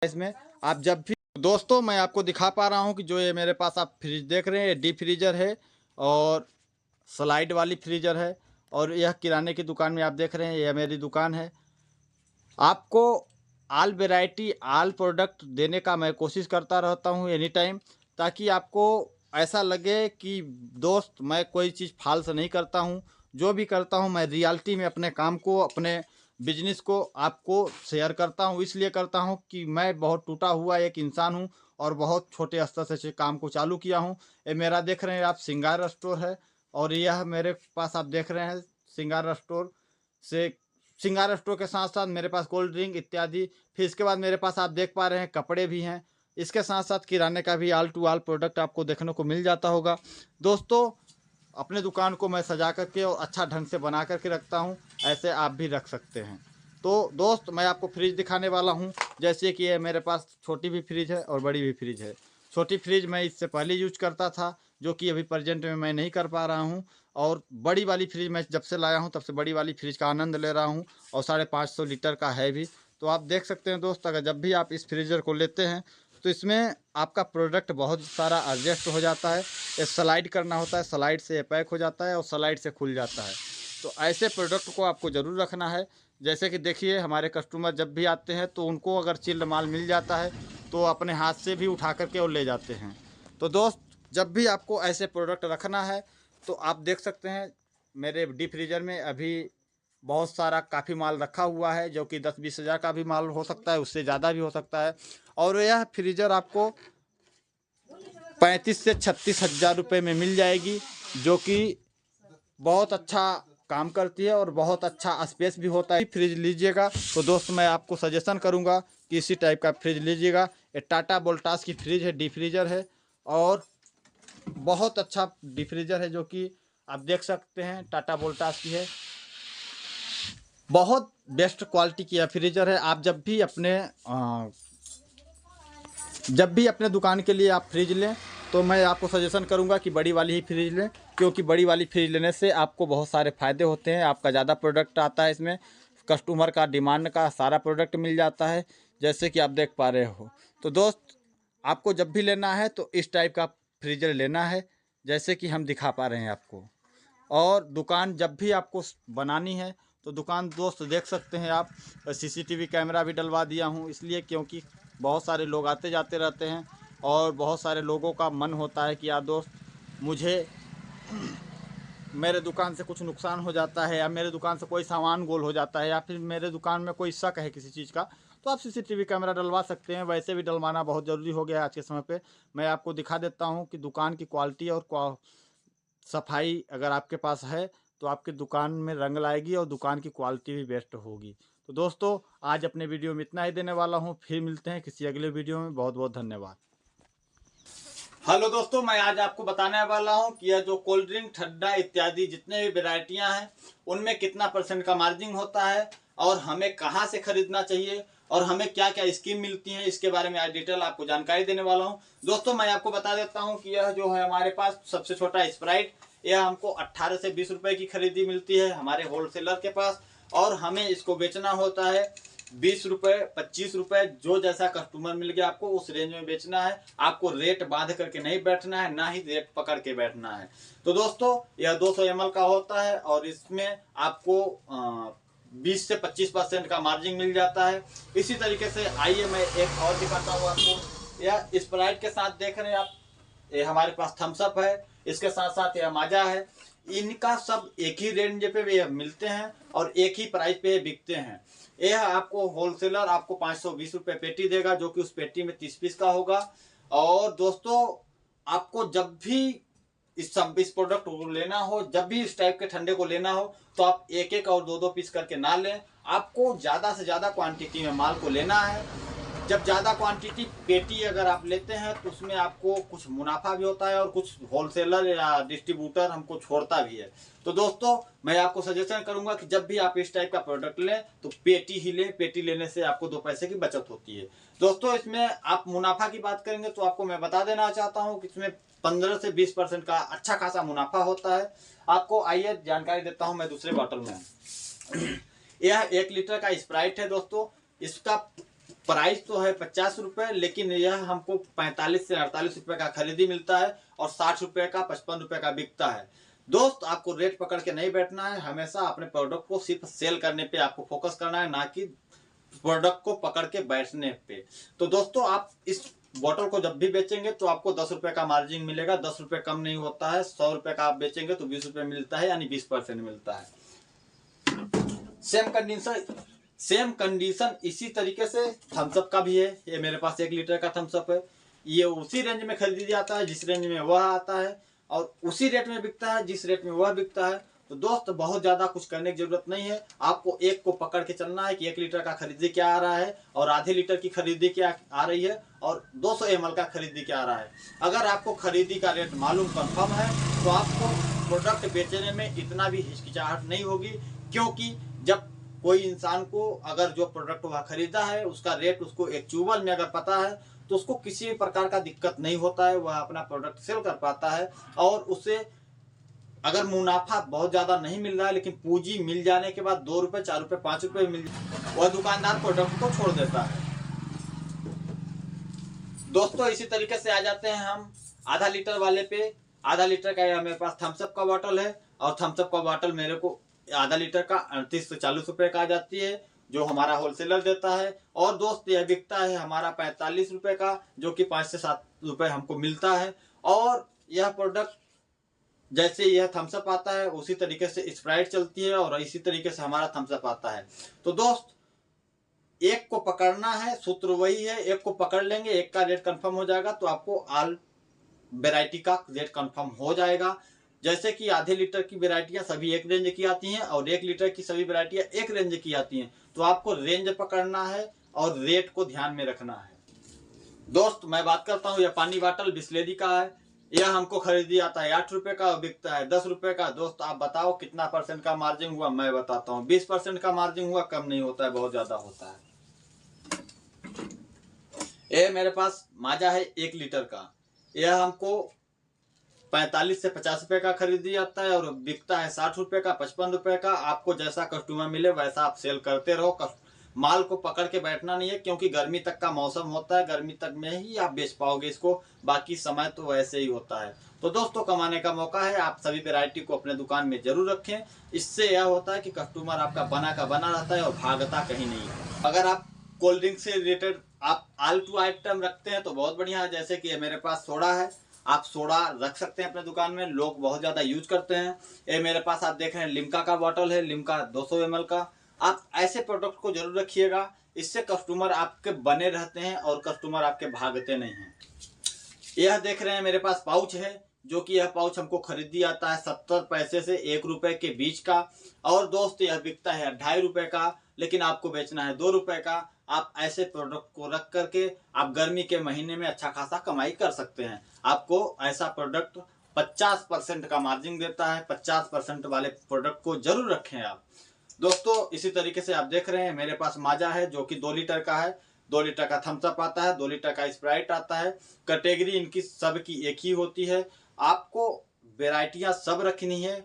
इसमें आप जब भी दोस्तों मैं आपको दिखा पा रहा हूँ कि जो ये मेरे पास आप फ्रिज देख रहे हैं, ये डीप फ्रीजर है और स्लाइड वाली फ्रीजर है। और यह किराने की दुकान में आप देख रहे हैं, यह मेरी दुकान है। आपको ऑल वैरायटी ऑल प्रोडक्ट देने का मैं कोशिश करता रहता हूँ एनी टाइम, ताकि आपको ऐसा लगे कि दोस्त मैं कोई चीज़ फाल्स नहीं करता हूँ। जो भी करता हूँ मैं रियलिटी में अपने काम को, अपने बिजनेस को आपको शेयर करता हूँ। इसलिए करता हूँ कि मैं बहुत टूटा हुआ एक इंसान हूँ और बहुत छोटे स्तर से काम को चालू किया हूँ। ये मेरा देख रहे हैं आप श्रृंगार स्टोर है, और यह मेरे पास आप देख रहे हैं श्रृंगार स्टोर से श्रृंगार स्टोर के साथ साथ मेरे पास कोल्ड ड्रिंक इत्यादि, फिर इसके बाद मेरे पास आप देख पा रहे हैं कपड़े भी हैं। इसके साथ साथ किराने का भी ऑल टू ऑल प्रोडक्ट आपको देखने को मिल जाता होगा। दोस्तों अपने दुकान को मैं सजा करके और अच्छा ढंग से बना करके रखता हूँ, ऐसे आप भी रख सकते हैं। तो दोस्त मैं आपको फ्रिज दिखाने वाला हूँ। जैसे कि ये मेरे पास छोटी भी फ्रिज है और बड़ी भी फ्रिज है। छोटी फ्रिज मैं इससे पहले यूज करता था, जो कि अभी प्रेजेंट में मैं नहीं कर पा रहा हूँ। और बड़ी वाली फ्रिज मैं जब से लाया हूँ तब से बड़ी वाली फ्रिज का आनंद ले रहा हूँ, और 550 लीटर का है भी। तो आप देख सकते हैं दोस्त, अगर जब भी आप इस फ्रीजर को लेते हैं तो इसमें आपका प्रोडक्ट बहुत सारा एडजस्ट हो जाता है। ये स्लाइड करना होता है, स्लाइड से पैक हो जाता है और स्लाइड से खुल जाता है। तो ऐसे प्रोडक्ट को आपको ज़रूर रखना है। जैसे कि देखिए हमारे कस्टमर जब भी आते हैं तो उनको अगर चिल्ड माल मिल जाता है तो अपने हाथ से भी उठा करके और ले जाते हैं। तो दोस्त जब भी आपको ऐसे प्रोडक्ट रखना है तो आप देख सकते हैं मेरे डीप फ्रीजर में अभी बहुत सारा काफ़ी माल रखा हुआ है, जो कि 10-20 हज़ार का भी माल हो सकता है, उससे ज़्यादा भी हो सकता है। और यह फ्रीजर आपको 35 से 36 हज़ार रुपये में मिल जाएगी, जो कि बहुत अच्छा काम करती है और बहुत अच्छा स्पेस भी होता है। फ्रिज लीजिएगा तो दोस्त मैं आपको सजेशन करूंगा कि इसी टाइप का फ्रिज लीजिएगा। ये टाटा वोल्टास की फ्रिज है, डीप फ्रीजर है और बहुत अच्छा डीप फ्रीजर है, जो कि आप देख सकते हैं टाटा वोल्टास की है। बहुत बेस्ट क्वालिटी की है फ्रीजर है। आप जब भी अपने दुकान के लिए आप फ्रिज लें तो मैं आपको सजेशन करूंगा कि बड़ी वाली ही फ्रिज लें, क्योंकि बड़ी वाली फ्रिज लेने से आपको बहुत सारे फ़ायदे होते हैं। आपका ज़्यादा प्रोडक्ट आता है इसमें, कस्टमर का डिमांड का सारा प्रोडक्ट मिल जाता है, जैसे कि आप देख पा रहे हो। तो दोस्त आपको जब भी लेना है तो इस टाइप का फ्रीजर लेना है, जैसे कि हम दिखा पा रहे हैं आपको। और दुकान जब भी आपको बनानी है तो दुकान दोस्त देख सकते हैं आप, सीसीटीवी कैमरा भी डलवा दिया हूँ, इसलिए क्योंकि बहुत सारे लोग आते जाते रहते हैं और बहुत सारे लोगों का मन होता है कि यार दोस्त मुझे मेरे दुकान से कुछ नुकसान हो जाता है, या मेरे दुकान से कोई सामान गोल हो जाता है, या फिर मेरे दुकान में कोई शक है किसी चीज़ का, तो आप सीसीटीवी कैमरा डलवा सकते हैं। वैसे भी डलवाना बहुत ज़रूरी हो गया है आज के समय पे। मैं आपको दिखा देता हूँ कि दुकान की क्वालिटी और सफाई अगर आपके पास है तो आपकी दुकान में रंग लाएगी और दुकान की क्वालिटी भी बेस्ट होगी। तो दोस्तों आज अपने वीडियो में इतना ही देने वाला हूँ, फिर मिलते हैं किसी अगले वीडियो में। बहुत बहुत धन्यवाद। हेलो दोस्तों, मैं आज आपको बताने वाला हूं कि यह जो कोल्ड ड्रिंक, ठंडा इत्यादि जितने भी वेराइटियां हैं उनमें कितना % का मार्जिन होता है और हमें कहां से खरीदना चाहिए और हमें क्या क्या स्कीम मिलती है, इसके बारे में आज डिटेल आपको जानकारी देने वाला हूं। दोस्तों मैं आपको बता देता हूं कि यह जो है हमारे पास सबसे छोटा स्प्राइट, यह हमको 18 से 20 रुपए की खरीदी मिलती है हमारे होलसेलर के पास, और हमें इसको बेचना होता है 20 रुपए, 25 रुपए, जो जैसा कस्टमर मिल गया आपको उस रेंज में बेचना है। आपको रेट बांध करके नहीं बैठना है, ना ही रेट पकड़ के बैठना है। तो दोस्तों यह 200 ml का होता है और इसमें आपको 20 से 25% का मार्जिन मिल जाता है। इसी तरीके से आइए मैं एक और दिखाता हूँ आपको। यह स्प्राइट के साथ देख रहे हैं आप, ये हमारे पास थम्स अप है, इसके साथ साथ यह माजा है। इनका सब एक ही रेंज पे मिलते हैं और एक ही प्राइस पे बिकते हैं। यह आपको होलसेलर आपको 520 रुपये पेटी देगा, जो कि उस पेटी में 30 पीस का होगा। और दोस्तों आपको जब भी इस प्रोडक्ट को लेना हो, जब भी इस टाइप के ठंडे को लेना हो, तो आप एक एक और दो दो पीस करके ना लें। आपको ज़्यादा से ज़्यादा क्वांटिटी में माल को लेना है। जब ज़्यादा क्वांटिटी पेटी अगर आप लेते हैं तो उसमें आपको कुछ मुनाफा भी होता है और कुछ होलसेलर या डिस्ट्रीब्यूटर हमको छोड़ता भी है। तो दोस्तों मैं आपको सजेशन करूंगा कि जब भी आप इस टाइप का प्रोडक्ट लें तो पेटी ही लें। पेटी लेने से आपको 2 पैसे की बचत होती है। दोस्तों इसमें आप मुनाफा की बात करेंगे तो आपको मैं बता देना चाहता हूँ कि इसमें 15 से 20% का अच्छा खासा मुनाफा होता है। आपको आइए जानकारी देता हूँ मैं दूसरे बॉटल में। यह 1 लीटर का स्प्राइट है दोस्तों। इसका प्राइस तो है 50 रुपये, लेकिन यह हमको 45 से 48 रुपये का खरीदी मिलता है और 60 रुपये का 55 रुपये का बिकता है। दोस्त आपको रेट पकड़ के नहीं बैठना है, हमेशा अपने प्रोडक्ट को सिर्फ सेल करने पे आपको फोकस करना है, ना कि प्रोडक्ट को पकड़ के बैठने पे। तो दोस्तों आप इस बोतल को जब भी बेचेंगे तो आपको 10 रुपये का मार्जिन मिलेगा, 10 रुपये कम नहीं होता है। 100 रुपये का आप बेचेंगे तो 20 रुपये मिलता है, यानी 20% मिलता है। सेम कंडीशन इसी तरीके से थम्सअप का भी है। ये मेरे पास 1 लीटर का थम्सअप है, ये उसी रेंज में खरीदी जाता है जिस रेंज में वह आता है और उसी रेट में बिकता है जिस रेट में वह बिकता है। तो दोस्त बहुत ज़्यादा कुछ करने की जरूरत नहीं है, आपको एक को पकड़ के चलना है कि 1 लीटर का खरीदी क्या आ रहा है और आधे लीटर की खरीदी क्या आ रही है और 200 ml का खरीदी क्या आ रहा है। अगर आपको खरीदी का रेट मालूम कंफर्म है तो आपको प्रोडक्ट बेचने में इतना भी हिचकिचाहट नहीं होगी, क्योंकि जब कोई इंसान को अगर जो प्रोडक्ट वह खरीदा है उसका रेट उसको एक्चुअल में अगर पता है तो उसको किसी भी प्रकार का दिक्कत नहीं होता है, वह अपना प्रोडक्ट सेल कर पाता है। और उसे अगर मुनाफा बहुत ज़्यादा नहीं मिल रहा है लेकिन पूंजी मिल जाने के बाद 2 रुपये 4 रुपये 5 रुपये मिल, वह दुकानदार प्रोडक्ट को छोड़ देता है। दोस्तों इसी तरीके से आ जाते हैं हम आधा लीटर वाले पे। आधा लीटर का मेरे पास थम्सअप का बॉटल है और थम्सअप का बॉटल मेरे को आधा लीटर का 38 से 40 रुपये का आ जाती है, जो हमारा होलसेलर देता है। और दोस्त यह बिकता है हमारा 45 रुपये का, जो कि 5 से 7 रुपये हमको मिलता है। और यह प्रोडक्ट जैसे यह थम्सअप आता है उसी तरीके से स्प्राइट चलती है और इसी तरीके से हमारा थम्सअप आता है। तो दोस्त एक को पकड़ना है, सूत्र वही है, एक को पकड़ लेंगे, एक का रेट कंफर्म हो जाएगा तो आपको ऑल वैरायटी का रेट कंफर्म हो जाएगा। जैसे कि आधे लीटर की वैरायटियां सभी एक रेंज की आती हैं और 1 लीटर की सभी वैरायटियां एक रेंज की आती हैं, तो आपको रेंज पकड़ना है और रेट को ध्यान में रखना है। दोस्त मैं बात करता हूँ, यह पानी बॉटल बिस्लेरी का है, यह हमको खरीदी आता है 8 रुपये का और बिकता है 10 रुपये का। दोस्त आप बताओ कितना % का मार्जिन हुआ? मैं बताता हूँ 20% का मार्जिन हुआ, कम नहीं होता है, बहुत ज्यादा होता है। ये मेरे पास माजा है 1 लीटर का, यह हमको 45 से 50 रुपये का खरीदी आता है और बिकता है 60 रुपये का 55 रुपये का। आपको जैसा कस्टमर मिले वैसा आप सेल करते रहो, माल को पकड़ के बैठना नहीं है, क्योंकि गर्मी तक का मौसम होता है, गर्मी तक में ही आप बेच पाओगे इसको, बाकी समय तो वैसे ही होता है। तो दोस्तों कमाने का मौका है, आप सभी वैरायटी को अपने दुकान में जरूर रखें। इससे यह होता है कि कस्टमर आपका बना का बना रहता है और भागता कहीं नहीं है। अगर आप कोल्ड ड्रिंक से रिलेटेड आप ऑल टू आइटम रखते हैं तो बहुत बढ़िया है। जैसे कि मेरे पास सोडा है, आप सोडा रख सकते हैं अपने दुकान में, लोग बहुत ज़्यादा यूज करते हैं। ये मेरे पास आप देख रहे हैं लिम्का का बॉटल है, लिम्का 200 ml का। आप ऐसे प्रोडक्ट को जरूर रखिएगा, इससे कस्टमर आपके बने रहते हैं और कस्टमर आपके भागते नहीं हैं। यह देख रहे हैं मेरे पास पाउच है, जो कि यह पाउच हमको खरीदी आता है 70 पैसे से 1 रुपये के बीच का। और दोस्त यह बिकता है 2.5 रुपये का, लेकिन आपको बेचना है 2 रुपये का। आप ऐसे प्रोडक्ट को रख करके आप गर्मी के महीने में अच्छा खासा कमाई कर सकते हैं। आपको ऐसा प्रोडक्ट 50% का मार्जिन देता है, 50% वाले प्रोडक्ट को जरूर रखें आप। दोस्तों इसी तरीके से आप देख रहे हैं मेरे पास माजा है, जो कि 2 लीटर का है। 2 लीटर का थम्सअप आता है, 2 लीटर का स्प्राइट आता है। कैटेगरी इनकी सब की एक ही होती है। आपको वैरायटियां सब रखनी है।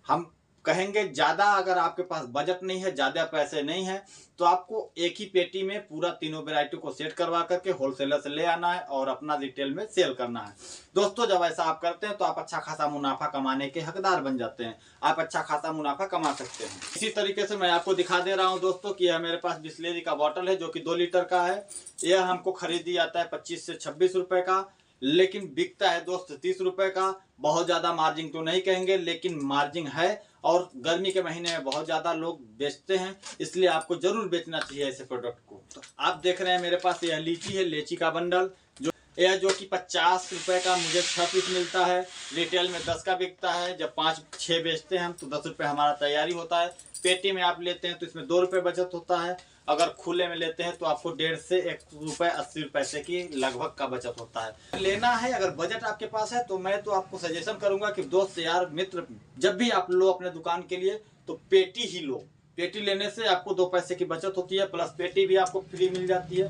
हम कहेंगे ज़्यादा, अगर आपके पास बजट नहीं है, ज़्यादा पैसे नहीं है, तो आपको एक ही पेटी में पूरा तीनों वैरायटी को सेट करवा करके होलसेलर से ले आना है और अपना रिटेल में सेल करना है। दोस्तों जब ऐसा आप करते हैं तो आप अच्छा खासा मुनाफा कमाने के हकदार बन जाते हैं, आप अच्छा खासा मुनाफा कमा सकते हैं। इसी तरीके से मैं आपको दिखा दे रहा हूं दोस्तों कि यह मेरे पास बिस्लेरी का बॉटल है, जो कि 2 लीटर का है। यह हमको खरीदी आता है 25 से 26 रुपये का, लेकिन बिकता है दोस्त 30 रुपये का। बहुत ज़्यादा मार्जिन तो नहीं कहेंगे, लेकिन मार्जिन है और गर्मी के महीने में बहुत ज़्यादा लोग बेचते हैं, इसलिए आपको जरूर बेचना चाहिए ऐसे प्रोडक्ट को। तो आप देख रहे हैं मेरे पास यह लीची है, लीची का बंडल, जो कि 50 रुपये का मुझे 6 पीस मिलता है। रिटेल में 10 का बिकता है। जब 5-6 बेचते हैं हम तो 10 रुपये हमारा तैयारी होता है। पेटी में आप लेते हैं तो इसमें 2 रुपये बचत होता है। अगर खुले में लेते हैं तो आपको 1.5 से 1 रुपये 80 पैसे की लगभग का बचत होता है। लेना है, अगर बजट आपके पास है तो मैं तो आपको सजेशन करूंगा कि दोस्त यार मित्र, जब भी आप लो अपने दुकान के लिए तो पेटी ही लो। पेटी लेने से आपको 2 पैसे की बचत होती है, प्लस पेटी भी आपको फ्री मिल जाती है।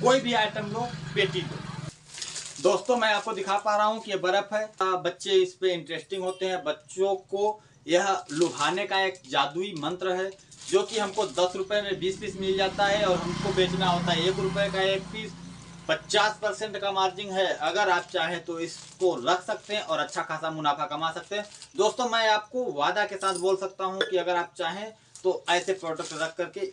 कोई भी आइटम लो, पेटी लो। दोस्तों मैं आपको दिखा पा रहा हूँ कि ये बर्फ है, बच्चे इस पे इंटरेस्टिंग होते हैं। बच्चों को यह लुभाने का एक जादुई मंत्र है। जो कि हमको 10 रुपये में 20 पीस मिल जाता है और हमको बेचना होता है 1 रुपये का 1 पीस। 50% का मार्जिन है। अगर आप चाहें तो इसको रख सकते हैं और अच्छा खासा मुनाफा कमा सकते हैं। दोस्तों मैं आपको वादा के साथ बोल सकता हूं कि अगर आप चाहें तो ऐसे प्रोडक्ट रख करके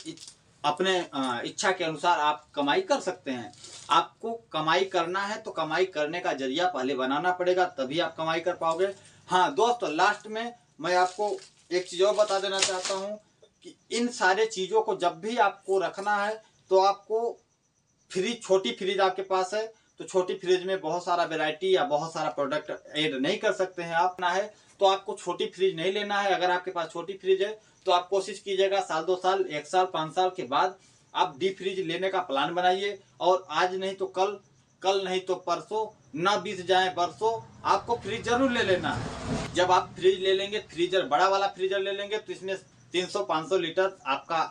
अपने इच्छा के अनुसार आप कमाई कर सकते हैं। आपको कमाई करना है तो कमाई करने का जरिया पहले बनाना पड़ेगा, तभी आप कमाई कर पाओगे। हाँ दोस्तों, लास्ट में मैं आपको एक चीज़ और बता देना चाहता हूँ कि इन सारे चीज़ों को जब भी आपको रखना है तो आपको फ्रिज, छोटी फ्रिज आपके पास है तो छोटी फ्रिज में बहुत सारा वैरायटी या बहुत सारा प्रोडक्ट ऐड नहीं कर सकते हैं आप ना है तो आपको छोटी फ्रिज नहीं लेना है। अगर आपके पास छोटी फ्रिज है तो आप कोशिश कीजिएगा साल 2 साल 1 साल 5 साल के बाद आप डीप फ्रिज लेने का प्लान बनाइए। और आज नहीं तो कल, कल नहीं तो परसों, ना बीत जाए बरसों, आपको फ्रिज जरूर ले लेना है। जब आप फ्रिज ले लेंगे, फ्रीजर बड़ा वाला फ्रीजर ले लेंगे तो इसमें 300-500 लीटर आपका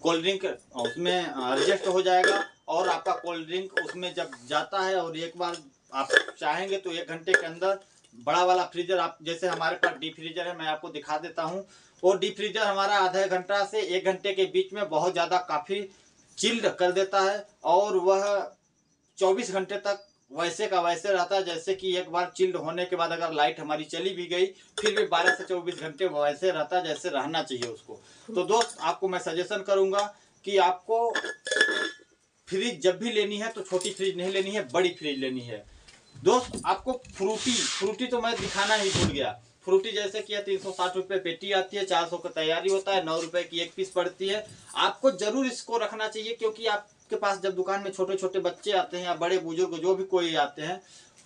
कोल्ड ड्रिंक उसमें एडजस्ट हो जाएगा। और आपका कोल्ड ड्रिंक उसमें जब जाता है और एक बार आप चाहेंगे तो 1 घंटे के अंदर बड़ा वाला फ्रीजर, आप जैसे हमारे पास डीप फ्रीजर है, मैं आपको दिखा देता हूँ। और डीप फ्रीजर हमारा आधा घंटा से 1 घंटे के बीच में बहुत ज़्यादा काफ़ी चिल्ड कर देता है और वह 24 घंटे तक वैसे का वैसे रहता है। जैसे कि एक बार चिल्ड होने के बाद अगर लाइट हमारी चली भी गई फिर भी 12 से 24 घंटे वैसे रहता है जैसे रहना चाहिए उसको। तो दोस्त आपको मैं सजेशन करूंगा कि आपको फ्रिज जब भी लेनी है तो छोटी फ्रिज नहीं लेनी है, बड़ी फ्रिज लेनी है। दोस्त आपको फ्रूटी तो मैं दिखाना ही भूल गया। फ्रूटी जैसे कि 360 रुपये पेटी आती है, 400 का तैयारी होता है, 9 रुपये की 1 पीस पड़ती है। आपको जरूर इसको रखना चाहिए क्योंकि आपके पास जब दुकान में छोटे छोटे बच्चे आते हैं या बड़े बुजुर्ग जो भी कोई आते हैं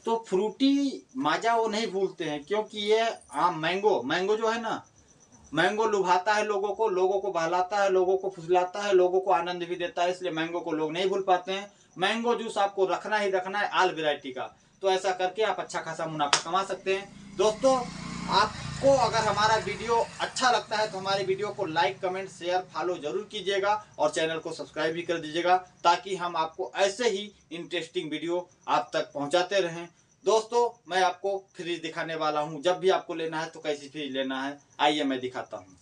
तो फ्रूटी माजा वो नहीं भूलते हैं। क्योंकि ये मैंगो जो है ना, मैंगो लुभाता है लोगों को बहलाता है, लोगों को फुसलाता है, लोगों को आनंद भी देता है, इसलिए मैंगो को लोग नहीं भूल पाते हैं। मैंगो जूस आपको रखना ही रखना है, ऑल वैरायटी का। तो ऐसा करके आप अच्छा खासा मुनाफा कमा सकते हैं। दोस्तों आपको अगर हमारा वीडियो अच्छा लगता है तो हमारे वीडियो को लाइक, कमेंट, शेयर, फॉलो जरूर कीजिएगा और चैनल को सब्सक्राइब भी कर दीजिएगा ताकि हम आपको ऐसे ही इंटरेस्टिंग वीडियो आप तक पहुंचाते रहें। दोस्तों मैं आपको फ्रिज दिखाने वाला हूं। जब भी आपको लेना है तो कैसी फ्रिज लेना है आइए मैं दिखाता हूं।